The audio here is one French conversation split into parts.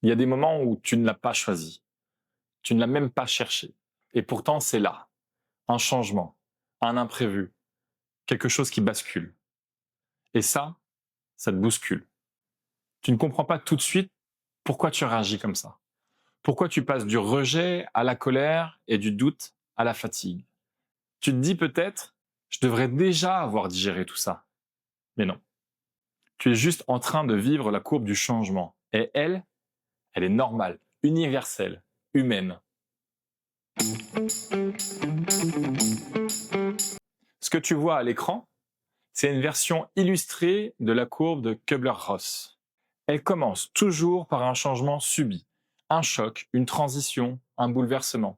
Il y a des moments où tu ne l'as pas choisi, tu ne l'as même pas cherché. Et pourtant, c'est là, un changement, un imprévu, quelque chose qui bascule. Et ça te bouscule. Tu ne comprends pas tout de suite pourquoi tu réagis comme ça. Pourquoi tu passes du rejet à la colère et du doute à la fatigue. Tu te dis peut-être, je devrais déjà avoir digéré tout ça. Mais non. Tu es juste en train de vivre la courbe du changement. Et elle est normale, universelle, humaine. Ce que tu vois à l'écran, c'est une version illustrée de la courbe de Kubler-Ross. Elle commence toujours par un changement subi, un choc, une transition, un bouleversement.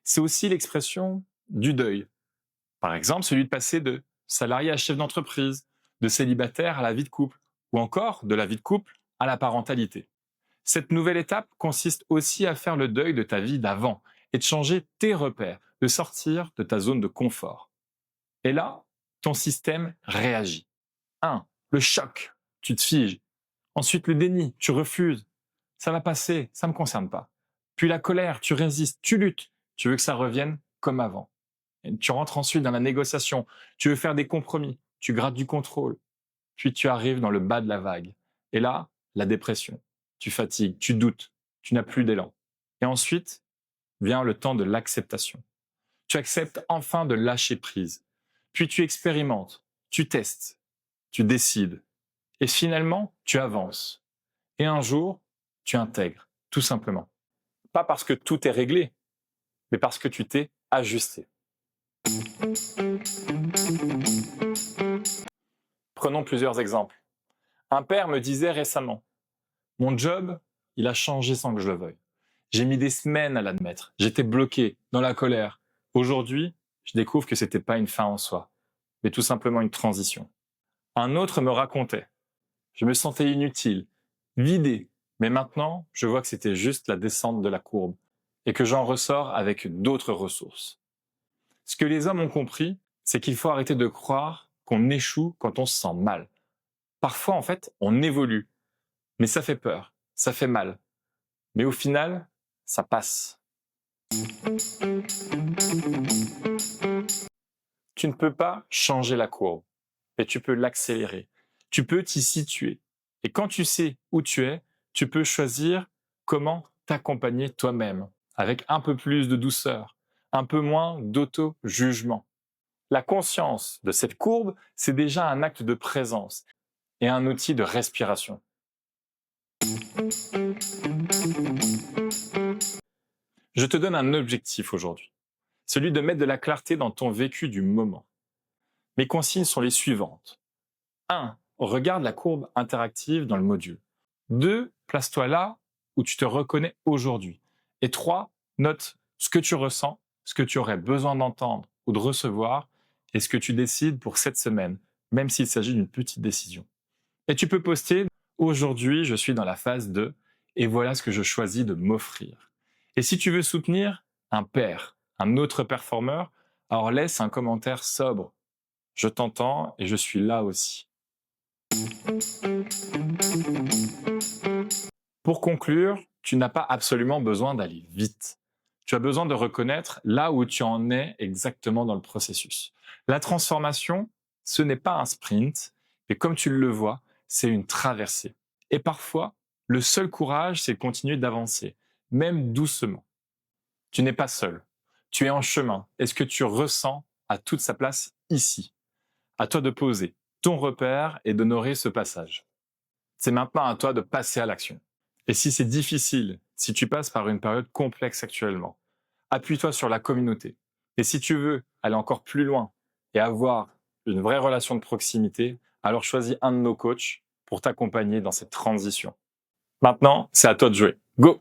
C'est aussi l'expression du deuil. Par exemple, celui de passer de salarié à chef d'entreprise, de célibataire à la vie de couple, ou encore de la vie de couple à la parentalité. Cette nouvelle étape consiste aussi à faire le deuil de ta vie d'avant et de changer tes repères, de sortir de ta zone de confort. Et là, ton système réagit. 1. Le choc, tu te figes. Ensuite, le déni, tu refuses. Ça va passer, ça ne me concerne pas. Puis la colère, tu résistes, tu luttes. Tu veux que ça revienne comme avant. Et tu rentres ensuite dans la négociation. Tu veux faire des compromis. Tu grattes du contrôle. Puis tu arrives dans le bas de la vague. Et là, la dépression. Tu fatigues, tu doutes, tu n'as plus d'élan. Et ensuite vient le temps de l'acceptation. Tu acceptes enfin de lâcher prise. Puis tu expérimentes, tu testes, tu décides. Et finalement, tu avances. Et un jour, tu intègres, tout simplement. Pas parce que tout est réglé, mais parce que tu t'es ajusté. Prenons plusieurs exemples. Un père me disait récemment, mon job, il a changé sans que je le veuille. J'ai mis des semaines à l'admettre. J'étais bloqué, dans la colère. Aujourd'hui, je découvre que c'était pas une fin en soi, mais tout simplement une transition. Un autre me racontait, je me sentais inutile, vidé, mais maintenant, je vois que c'était juste la descente de la courbe et que j'en ressors avec d'autres ressources. Ce que les hommes ont compris, c'est qu'il faut arrêter de croire qu'on échoue quand on se sent mal. Parfois, en fait, on évolue, mais ça fait peur, ça fait mal. Mais au final, ça passe. Tu ne peux pas changer la courbe, mais tu peux l'accélérer. Tu peux t'y situer. Et quand tu sais où tu es, tu peux choisir comment t'accompagner toi-même, avec un peu plus de douceur, un peu moins d'auto-jugement. La conscience de cette courbe, c'est déjà un acte de présence et un outil de respiration. Je te donne un objectif aujourd'hui, celui de mettre de la clarté dans ton vécu du moment. Mes consignes sont les suivantes. 1. Regarde la courbe interactive dans le module. 2. Place-toi là où tu te reconnais aujourd'hui. Et 3. Note ce que tu ressens, ce que tu aurais besoin d'entendre ou de recevoir et ce que tu décides pour cette semaine, même s'il s'agit d'une petite décision. Et tu peux poster « Aujourd'hui, je suis dans la phase de et voilà ce que je choisis de m'offrir ». Et si tu veux soutenir un père, un autre performeur, alors laisse un commentaire sobre. Je t'entends et je suis là aussi. Pour conclure, tu n'as pas absolument besoin d'aller vite. Tu as besoin de reconnaître là où tu en es exactement dans le processus. La transformation, ce n'est pas un sprint, mais comme tu le vois, c'est une traversée. Et parfois, le seul courage, c'est de continuer d'avancer, même doucement. Tu n'es pas seul. Tu es en chemin. Et ce que tu ressens a toute sa place ici. À toi de poser ton repère et d'honorer ce passage. C'est maintenant à toi de passer à l'action. Et si c'est difficile, si tu passes par une période complexe actuellement, appuie-toi sur la communauté. Et si tu veux aller encore plus loin et avoir une vraie relation de proximité, alors choisis un de nos coachs pour t'accompagner dans cette transition. Maintenant, c'est à toi de jouer. Go!